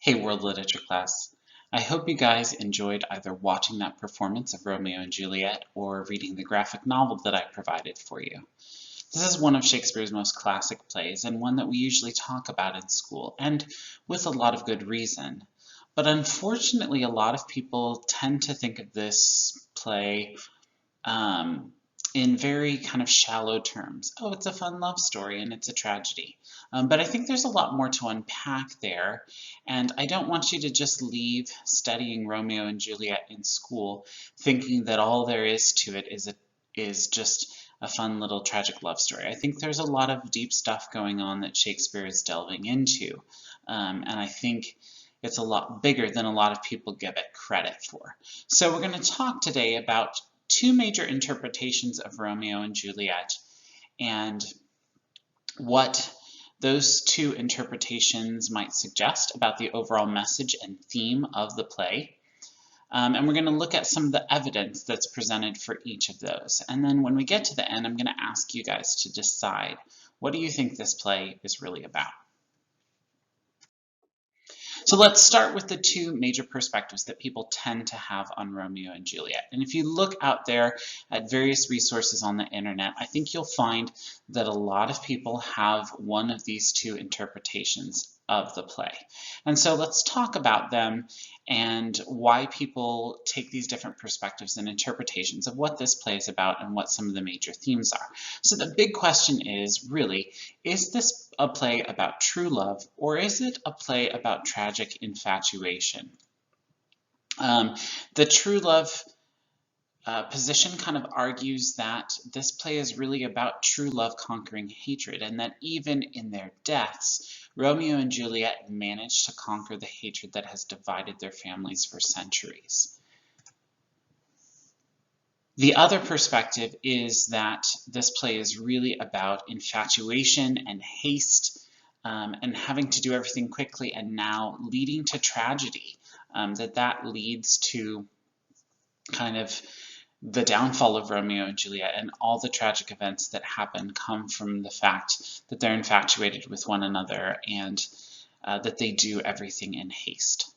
Hey World Literature class. I hope you guys enjoyed either watching that performance of Romeo and Juliet or reading the graphic novel that I provided for you. This is one of Shakespeare's most classic plays and one that we usually talk about in school, and with a lot of good reason. But unfortunately, a lot of people tend to think of this play um, in very kind of shallow terms. Oh, it's a fun love story and it's a tragedy. But I think there's a lot more to unpack there, and I don't want you to just leave studying Romeo and Juliet in school thinking that all there is to it is just a fun little tragic love story. I think there's a lot of deep stuff going on that Shakespeare is delving into, and I think it's a lot bigger than a lot of people give it credit for. So we're going to talk today about two major interpretations of Romeo and Juliet and what those two interpretations might suggest about the overall message and theme of the play. And we're going to look at some of the evidence that's presented for each of those. And then when we get to the end, I'm going to ask you guys to decide, what do you think this play is really about? So let's start with the two major perspectives that people tend to have on Romeo and Juliet. And if you look out there at various resources on the internet, I think you'll find that a lot of people have one of these two interpretations of the play. And so let's talk about them and why people take these different perspectives and interpretations of what this play is about and what some of the major themes are. So the big question is really, is this a play about true love, or is it a play about tragic infatuation? The true love position kind of argues that this play is really about true love conquering hatred, and that even in their deaths, Romeo and Juliet managed to conquer the hatred that has divided their families for centuries. The other perspective is that this play is really about infatuation and haste, and having to do everything quickly, and now leading to tragedy, that leads to kind of the downfall of Romeo and Juliet, and all the tragic events that happen come from the fact that they're infatuated with one another and that they do everything in haste.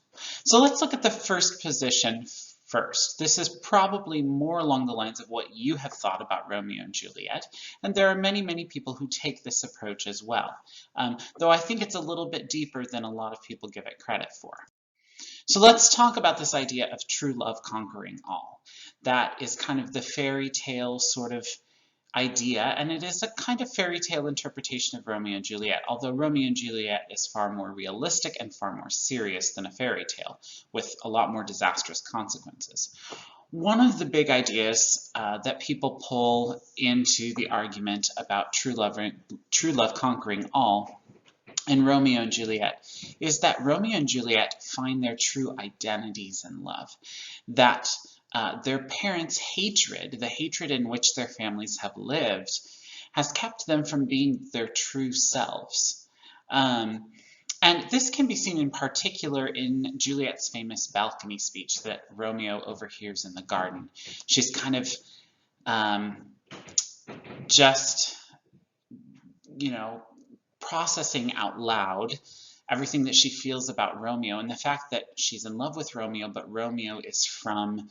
So let's look at the first position first. This is probably more along the lines of what you have thought about Romeo and Juliet, and there are many, many people who take this approach as well, though I think it's a little bit deeper than a lot of people give it credit for. So let's talk about this idea of true love conquering all. That is kind of the fairy tale sort of idea, and it is a kind of fairy tale interpretation of Romeo and Juliet, although Romeo and Juliet is far more realistic and far more serious than a fairy tale, with a lot more disastrous consequences. One of the big ideas that people pull into the argument about true love conquering all in Romeo and Juliet is that Romeo and Juliet find their true identities in love, that their parents' hatred, the hatred in which their families have lived, has kept them from being their true selves. And this can be seen in particular in Juliet's famous balcony speech that Romeo overhears in the garden. She's kind of just, processing out loud everything that she feels about Romeo, and the fact that she's in love with Romeo, but Romeo is from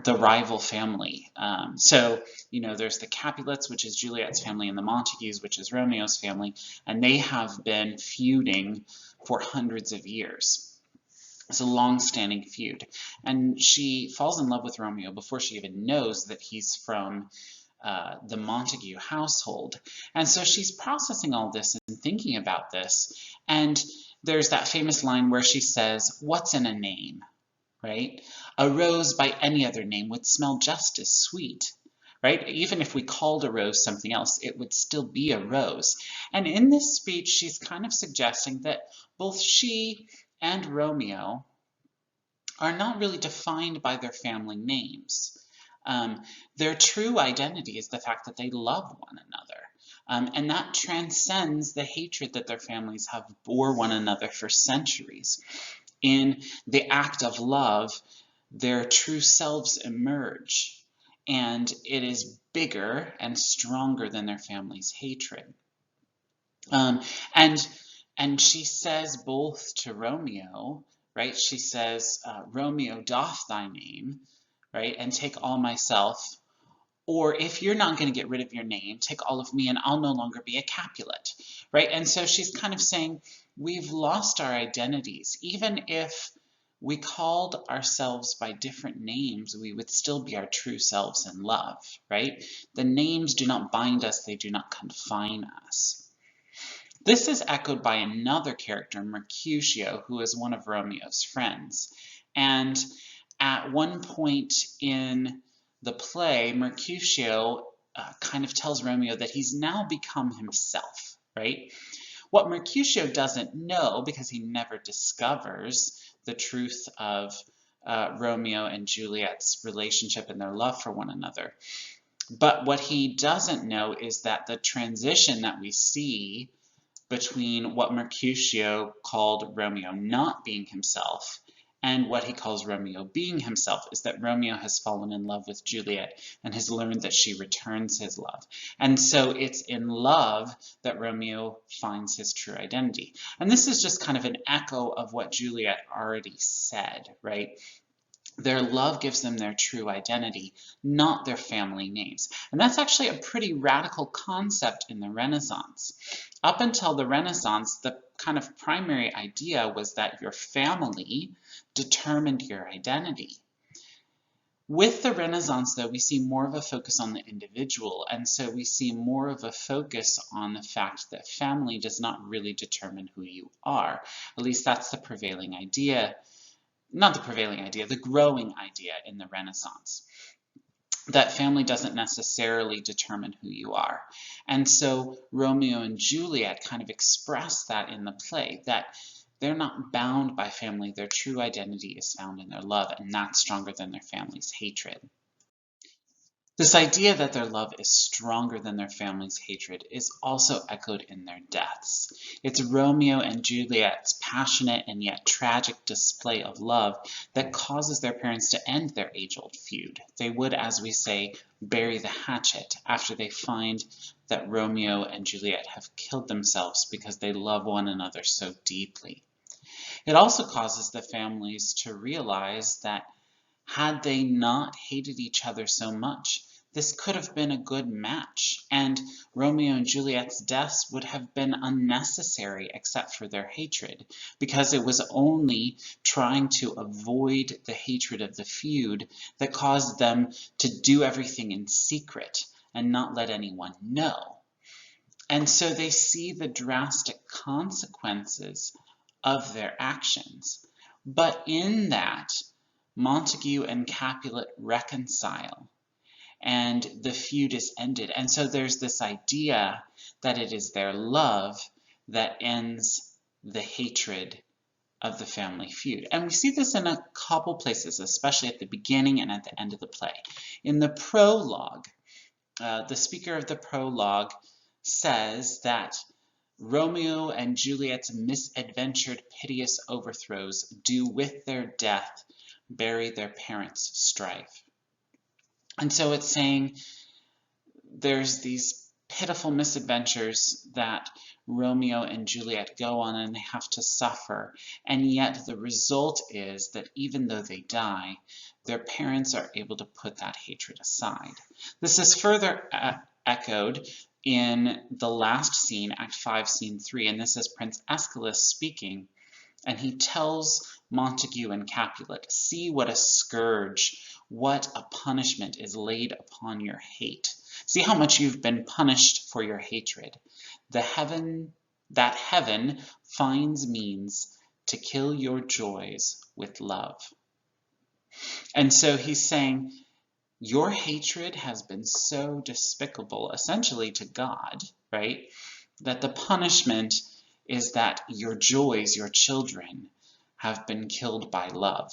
the rival family. So there's the Capulets, which is Juliet's family, and the Montagues, which is Romeo's family, and they have been feuding for hundreds of years. It's a long-standing feud, and she falls in love with Romeo before she even knows that he's from the Montague household. And so she's processing all this and thinking about this, and there's that famous line where she says, "What's in a name?" Right? A rose by any other name would smell just as sweet, right? Even if we called a rose something else, it would still be a rose. And in this speech, she's kind of suggesting that both she and Romeo are not really defined by their family names. Their true identity is the fact that they love one another. And that transcends the hatred that their families have bore one another for centuries. In the act of love, their true selves emerge, and it is bigger and stronger than their family's hatred. And And she says both to Romeo, right? She says, Romeo, doff thy name, right? And take all myself. Or if you're not going to get rid of your name, take all of me and I'll no longer be a Capulet, right? And so she's kind of saying, we've lost our identities. Even if we called ourselves by different names, we would still be our true selves in love, right? The names do not bind us, they do not confine us. This is echoed by another character, Mercutio, who is one of Romeo's friends. And at one point in the play, Mercutio kind of tells Romeo that he's now become himself, right? What Mercutio doesn't know, because he never discovers the truth of Romeo and Juliet's relationship and their love for one another, but what he doesn't know is that the transition that we see between what Mercutio called Romeo not being himself and what he calls Romeo being himself is that Romeo has fallen in love with Juliet and has learned that she returns his love. And so it's in love that Romeo finds his true identity. And this is just kind of an echo of what Juliet already said, right? Their love gives them their true identity, not their family names. And that's actually a pretty radical concept in the Renaissance. Up until the Renaissance, the kind of primary idea was that your family determined your identity. With the Renaissance, though, we see more of a focus on the individual, and so we see more of a focus on the fact that family does not really determine who you are. At least that's the prevailing idea. Not the prevailing idea, the growing idea in the Renaissance, that family doesn't necessarily determine who you are. And so Romeo and Juliet kind of express that in the play, that they're not bound by family, their true identity is found in their love, and that's stronger than their family's hatred. This idea that their love is stronger than their family's hatred is also echoed in their deaths. It's Romeo and Juliet's passionate and yet tragic display of love that causes their parents to end their age-old feud. They would, as we say, bury the hatchet after they find that Romeo and Juliet have killed themselves because they love one another so deeply. It also causes the families to realize that had they not hated each other so much, this could have been a good match, and Romeo and Juliet's deaths would have been unnecessary except for their hatred, because it was only trying to avoid the hatred of the feud that caused them to do everything in secret and not let anyone know. And so they see the drastic consequences of their actions. But in that, Montague and Capulet reconcile, and the feud is ended. And so there's this idea that it is their love that ends the hatred of the family feud. And we see this in a couple places, especially at the beginning and at the end of the play. In the prologue, the speaker of the prologue says that Romeo and Juliet's misadventured, piteous overthrows do with their death bury their parents' strife. And so it's saying there's these pitiful misadventures that Romeo and Juliet go on and they have to suffer. And yet the result is that even though they die, their parents are able to put that hatred aside. This is further echoed in the last scene, Act 5, Scene 3, and this is Prince Aeschylus speaking. And he tells Montague and Capulet, "See what a scourge, what a punishment is laid upon your hate. See how much you've been punished for your hatred. That heaven finds means to kill your joys with love." And so he's saying, your hatred has been so despicable, essentially to God, right, that the punishment is that your joys, your children, have been killed by love,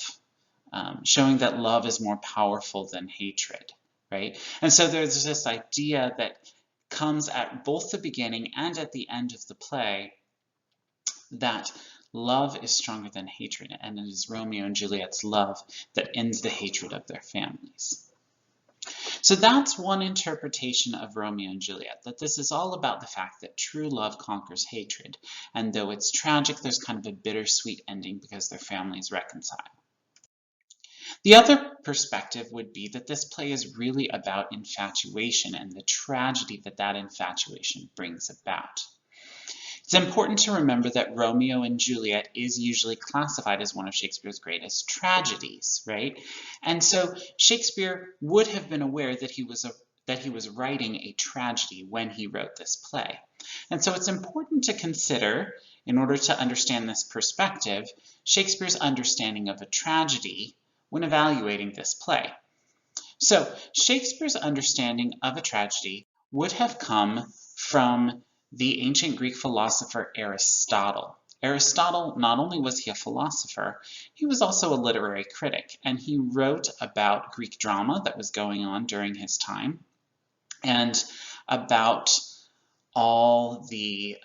showing that love is more powerful than hatred, right? And so there's this idea that comes at both the beginning and at the end of the play that love is stronger than hatred, and it is Romeo and Juliet's love that ends the hatred of their families. So that's one interpretation of Romeo and Juliet, that this is all about the fact that true love conquers hatred, and though it's tragic, there's kind of a bittersweet ending because their families reconcile. The other perspective would be that this play is really about infatuation and the tragedy that that infatuation brings about. It's important to remember that Romeo and Juliet is usually classified as one of Shakespeare's greatest tragedies, right? And so Shakespeare would have been aware that he was writing a tragedy when he wrote this play. And so it's important to consider, in order to understand this perspective, Shakespeare's understanding of a tragedy when evaluating this play. So Shakespeare's understanding of a tragedy would have come from the ancient Greek philosopher Aristotle. Aristotle, not only was he a philosopher, he was also a literary critic, and he wrote about Greek drama that was going on during his time, and about all the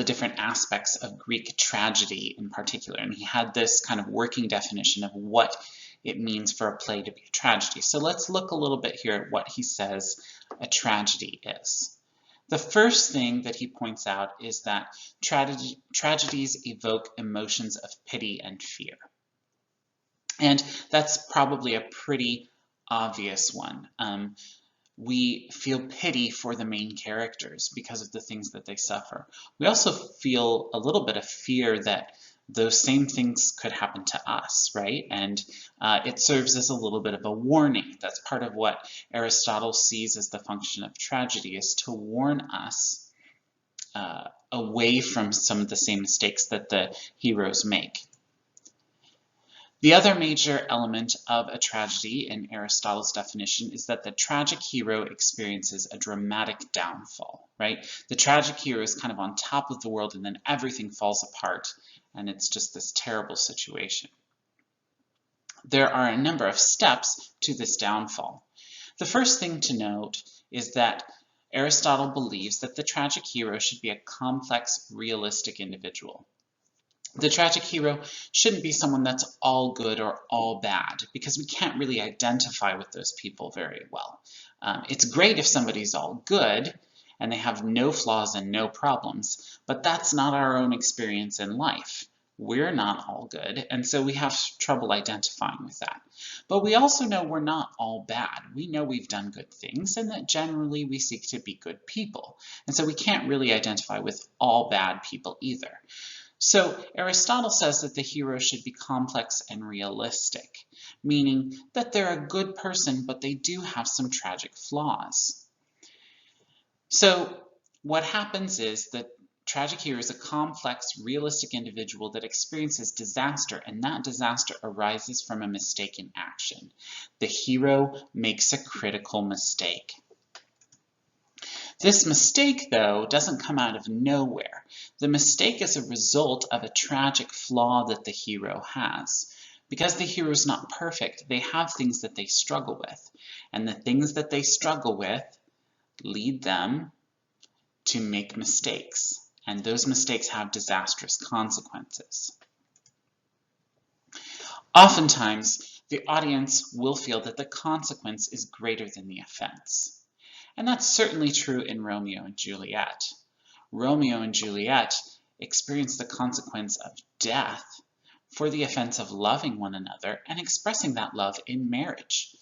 different aspects of Greek tragedy in particular. And he had this kind of working definition of what it means for a play to be a tragedy. So let's look a little bit here at what he says a tragedy is. The first thing that he points out is that tragedies evoke emotions of pity and fear. And that's probably a pretty obvious one. We feel pity for the main characters because of the things that they suffer. We also feel a little bit of fear that those same things could happen to us, right? And it serves as a little bit of a warning. That's part of what Aristotle sees as the function of tragedy, is to warn us away from some of the same mistakes that the heroes make. The other major element of a tragedy in Aristotle's definition is that the tragic hero experiences a dramatic downfall, right? The tragic hero is kind of on top of the world and then everything falls apart and it's just this terrible situation. There are a number of steps to this downfall. The first thing to note is that Aristotle believes that the tragic hero should be a complex, realistic individual. The tragic hero shouldn't be someone that's all good or all bad, because we can't really identify with those people very well. It's great if somebody's all good and they have no flaws and no problems, but that's not our own experience in life. We're not all good, and so we have trouble identifying with that. But we also know we're not all bad. We know we've done good things, and that generally we seek to be good people. And so we can't really identify with all bad people either. So Aristotle says that the hero should be complex and realistic, meaning that they're a good person, but they do have some tragic flaws. So what happens is that tragic hero is a complex, realistic individual that experiences disaster, and that disaster arises from a mistaken action. The hero makes a critical mistake. This mistake, though, doesn't come out of nowhere. The mistake is a result of a tragic flaw that the hero has. Because the hero is not perfect, they have things that they struggle with. And the things that they struggle with lead them to make mistakes. And those mistakes have disastrous consequences. Oftentimes, the audience will feel that the consequence is greater than the offense. And that's certainly true in Romeo and Juliet. Romeo and Juliet experience the consequence of death for the offense of loving one another and expressing that love in marriage.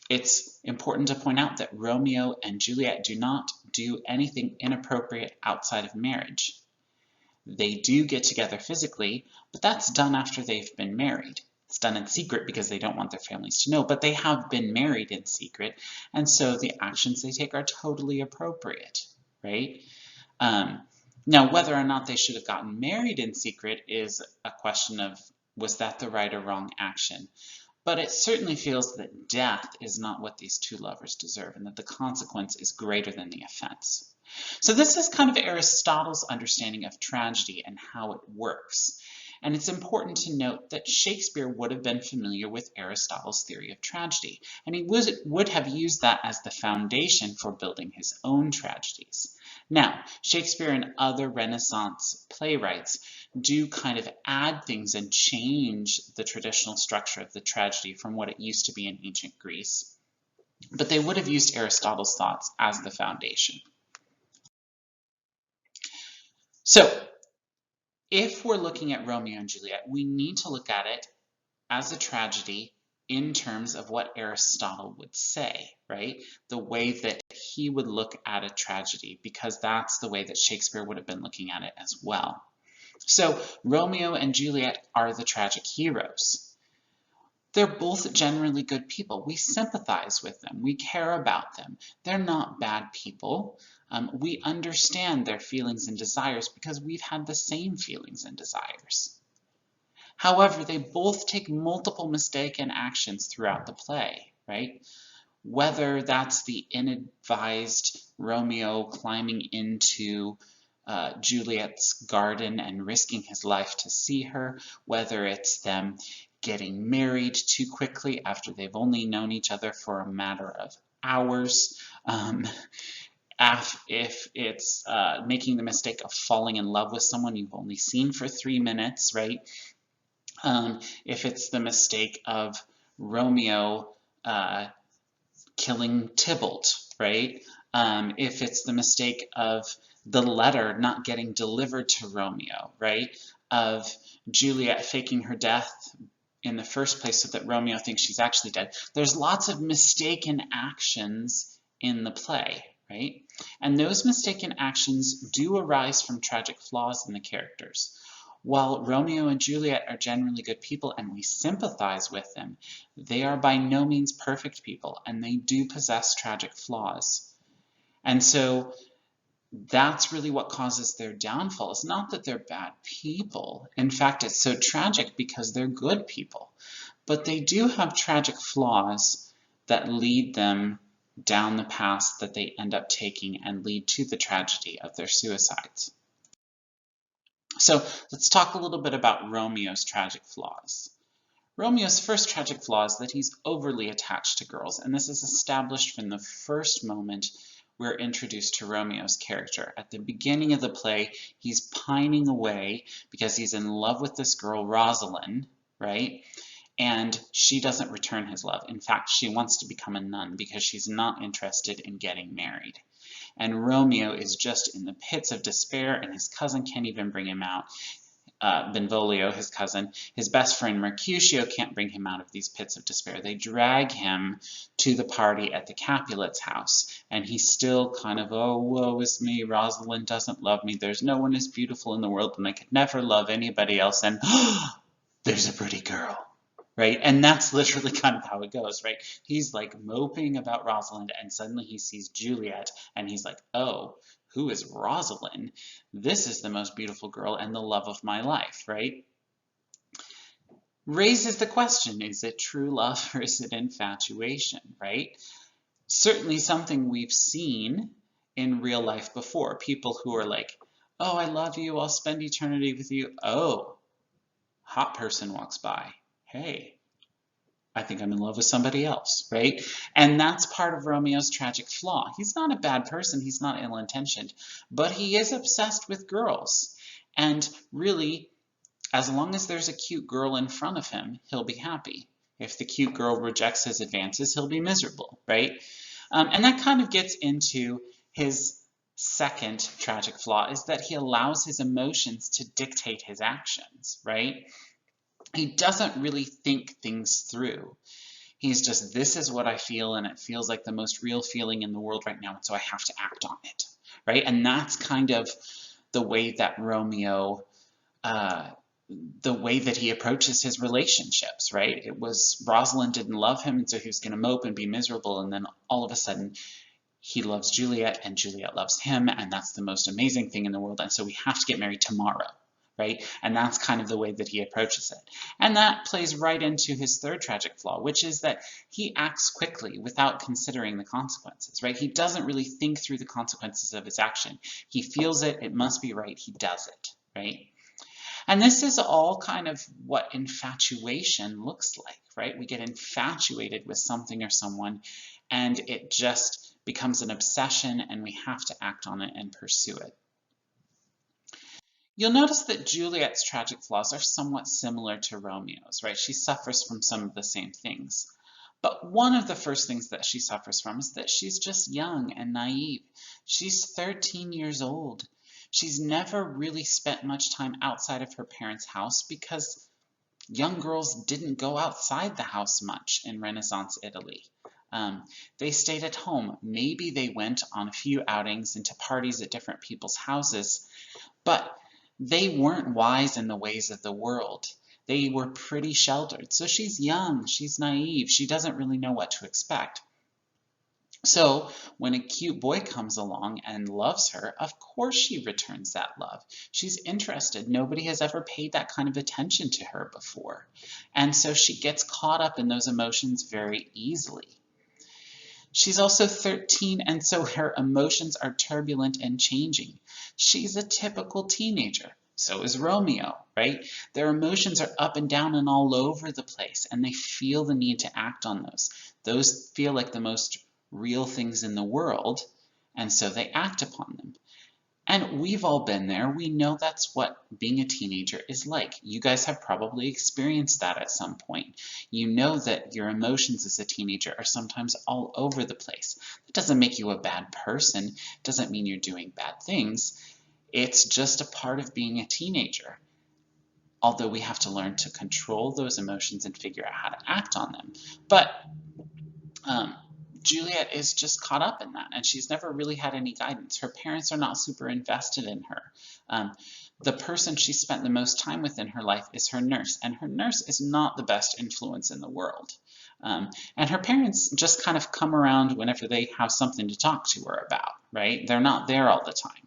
It's important to point out that Romeo and Juliet do not do anything inappropriate outside of marriage. They do get together physically, but that's done after they've been married. It's done in secret because they don't want their families to know, but they have been married in secret, and so the actions they take are totally appropriate, right? Now, whether or not they should have gotten married in secret is a question of, was that the right or wrong action? But it certainly feels that death is not what these two lovers deserve, and that the consequence is greater than the offense. So this is kind of Aristotle's understanding of tragedy and how it works. And it's important to note that Shakespeare would have been familiar with Aristotle's theory of tragedy, and he would have used that as the foundation for building his own tragedies. Now, Shakespeare and other Renaissance playwrights do kind of add things and change the traditional structure of the tragedy from what it used to be in ancient Greece, but they would have used Aristotle's thoughts as the foundation. So, if we're looking at Romeo and Juliet, we need to look at it as a tragedy in terms of what Aristotle would say, right? The way that he would look at a tragedy, because that's the way that Shakespeare would have been looking at it as well. So Romeo and Juliet are the tragic heroes. They're both generally good people. We sympathize with them. We care about them. They're not bad people. We understand their feelings and desires because we've had the same feelings and desires. However, they both take multiple mistaken actions throughout the play, right? Whether that's the inadvised Romeo climbing into Juliet's garden and risking his life to see her, whether it's them getting married too quickly after they've only known each other for a matter of hours, if it's making the mistake of falling in love with someone you've only seen for 3 minutes, right? If it's the mistake of Romeo killing Tybalt, right? If it's the mistake of the letter not getting delivered to Romeo, right? Of Juliet faking her death in the first place so that Romeo thinks she's actually dead. There's lots of mistaken actions in the play, right? And those mistaken actions do arise from tragic flaws in the characters. While Romeo and Juliet are generally good people and we sympathize with them, they are by no means perfect people and they do possess tragic flaws. And so that's really what causes their downfall. It's not that they're bad people. In fact, it's so tragic because they're good people. But they do have tragic flaws that lead them down the path that they end up taking and lead to the tragedy of their suicides. So let's talk a little bit about Romeo's tragic flaws. Romeo's first tragic flaw is that he's overly attached to girls, and this is established from the first moment we're introduced to Romeo's character. At the beginning of the play, he's pining away because he's in love with this girl, Rosalind, right? And she doesn't return his love. In fact, she wants to become a nun because she's not interested in getting married. And Romeo is just in the pits of despair, and his cousin can't even bring him out. Benvolio, his cousin, his best friend Mercutio can't bring him out of these pits of despair. They drag him to the party at the Capulets' house, and he's still kind of, oh, woe is me, Rosalind doesn't love me, there's no one as beautiful in the world, and I could never love anybody else, and there's a pretty girl. Right? And that's literally kind of how it goes, right? He's like moping about Rosalind, and suddenly he sees Juliet, and he's like, oh, who is Rosalind? This is the most beautiful girl and the love of my life, right? Raises the question, is it true love or is it infatuation, right? Certainly something we've seen in real life before. People who are like, oh, I love you, I'll spend eternity with you. Oh, hot person walks by. Hey, I think I'm in love with somebody else, right? And that's part of Romeo's tragic flaw. He's not a bad person, he's not ill-intentioned, but he is obsessed with girls. And really, as long as there's a cute girl in front of him, he'll be happy. If the cute girl rejects his advances, he'll be miserable, right? And that kind of gets into his second tragic flaw, is that he allows his emotions to dictate his actions, right? He doesn't really think things through. He's just, this is what I feel, and it feels like the most real feeling in the world right now, and so I have to act on it, right? And that's kind of the way that Romeo, the way that he approaches his relationships, right? It was Rosalind didn't love him, and so he was going to mope and be miserable, and then all of a sudden he loves Juliet, and Juliet loves him, and that's the most amazing thing in the world, and so we have to get married tomorrow. right? And that's kind of the way that he approaches it. And that plays right into his third tragic flaw, which is that he acts quickly without considering the consequences, right? He doesn't really think through the consequences of his action. He feels it, it must be right, he does it, right? And this is all kind of what infatuation looks like, right? We get infatuated with something or someone, and it just becomes an obsession, and we have to act on it and pursue it. You'll notice that Juliet's tragic flaws are somewhat similar to Romeo's, right? She suffers from some of the same things. But one of the first things that she suffers from is that she's just young and naive. She's 13 years old. She's never really spent much time outside of her parents' house because young girls didn't go outside the house much in Renaissance Italy. They stayed at home. Maybe they went on a few outings into parties at different people's houses, but they weren't wise in the ways of the world. They were pretty sheltered. So she's young, she's naive, she doesn't really know what to expect. So when a cute boy comes along and loves her, of course she returns that love. She's interested. Nobody has ever paid that kind of attention to her before. And so she gets caught up in those emotions very easily. She's also 13, and so her emotions are turbulent and changing. She's a typical teenager. So is Romeo, right? Their emotions are up and down and all over the place, and they feel the need to act on those. Those feel like the most real things in the world, and so they act upon them. And we've all been there. We know that's what being a teenager is like. You guys have probably experienced that at some point. You know that your emotions as a teenager are sometimes all over the place. It doesn't make you a bad person. It doesn't mean you're doing bad things. It's just a part of being a teenager. Although we have to learn to control those emotions and figure out how to act on them. But Juliet is just caught up in that, and she's never really had any guidance. Her parents are not super invested in her. The person she spent the most time with in her life is her nurse, and her nurse is not the best influence in the world. And her parents just kind of come around whenever they have something to talk to her about, right? They're not there all the time.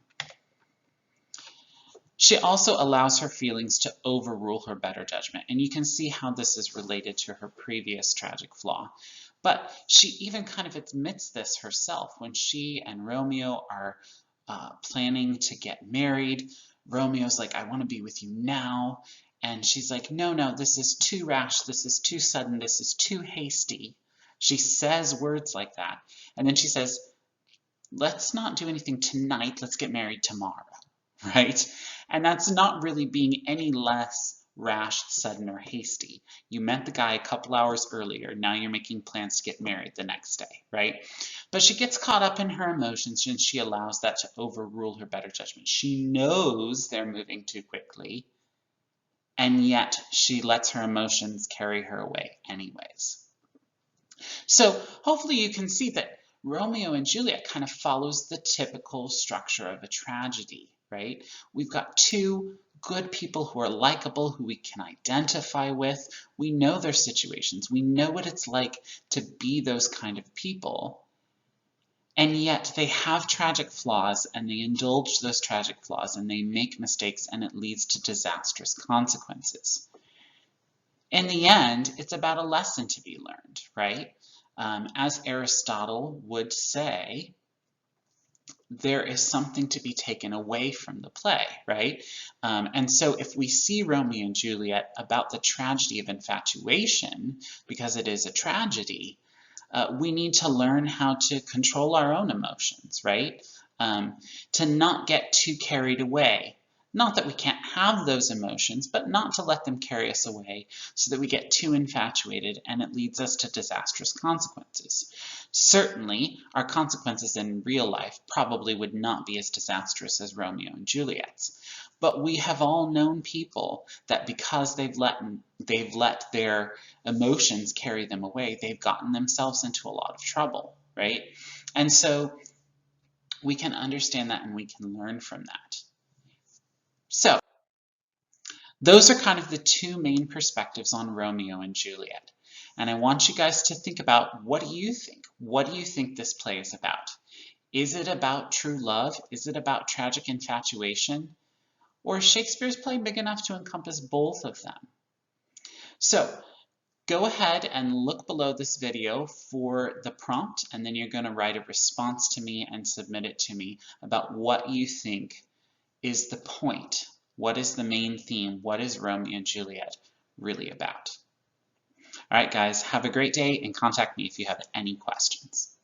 She also allows her feelings to overrule her better judgment, and you can see how this is related to her previous tragic flaw. But she even kind of admits this herself when she and Romeo are planning to get married. Romeo's like, I want to be with you now. And she's like, no, no, this is too rash. This is too sudden. This is too hasty. She says words like that. And then she says, let's not do anything tonight. Let's get married tomorrow, right? And that's not really being any less rash, sudden, or hasty. You met the guy a couple hours earlier. Now you're making plans to get married the next day, right? But she gets caught up in her emotions and she allows that to overrule her better judgment. She knows they're moving too quickly, and yet she lets her emotions carry her away anyways. So hopefully you can see that Romeo and Juliet kind of follows the typical structure of a tragedy, right? We've got two good people who are likable, who we can identify with. We know their situations. We know what it's like to be those kind of people. And yet they have tragic flaws, and they indulge those tragic flaws, and they make mistakes, and it leads to disastrous consequences. In the end, it's about a lesson to be learned, right? As Aristotle would say, there is something to be taken away from the play, right? And so if we see Romeo and Juliet about the tragedy of infatuation, because it is a tragedy, we need to learn how to control our own emotions, right? To not get too carried away. Not that we can't have those emotions, but not to let them carry us away so that we get too infatuated and it leads us to disastrous consequences. Certainly, our consequences in real life probably would not be as disastrous as Romeo and Juliet's. But we have all known people that because they've let their emotions carry them away, they've gotten themselves into a lot of trouble, right? And so we can understand that and we can learn from that. So, those are kind of the two main perspectives on Romeo and Juliet. And I want you guys to think about, what do you think? What do you think this play is about? Is it about true love? Is it about tragic infatuation? Or is Shakespeare's play big enough to encompass both of them? So go ahead and look below this video for the prompt, and then you're going to write a response to me and submit it to me about what you think is the point. What is the main theme? What is Romeo and Juliet really about? All right, guys, have a great day and contact me if you have any questions.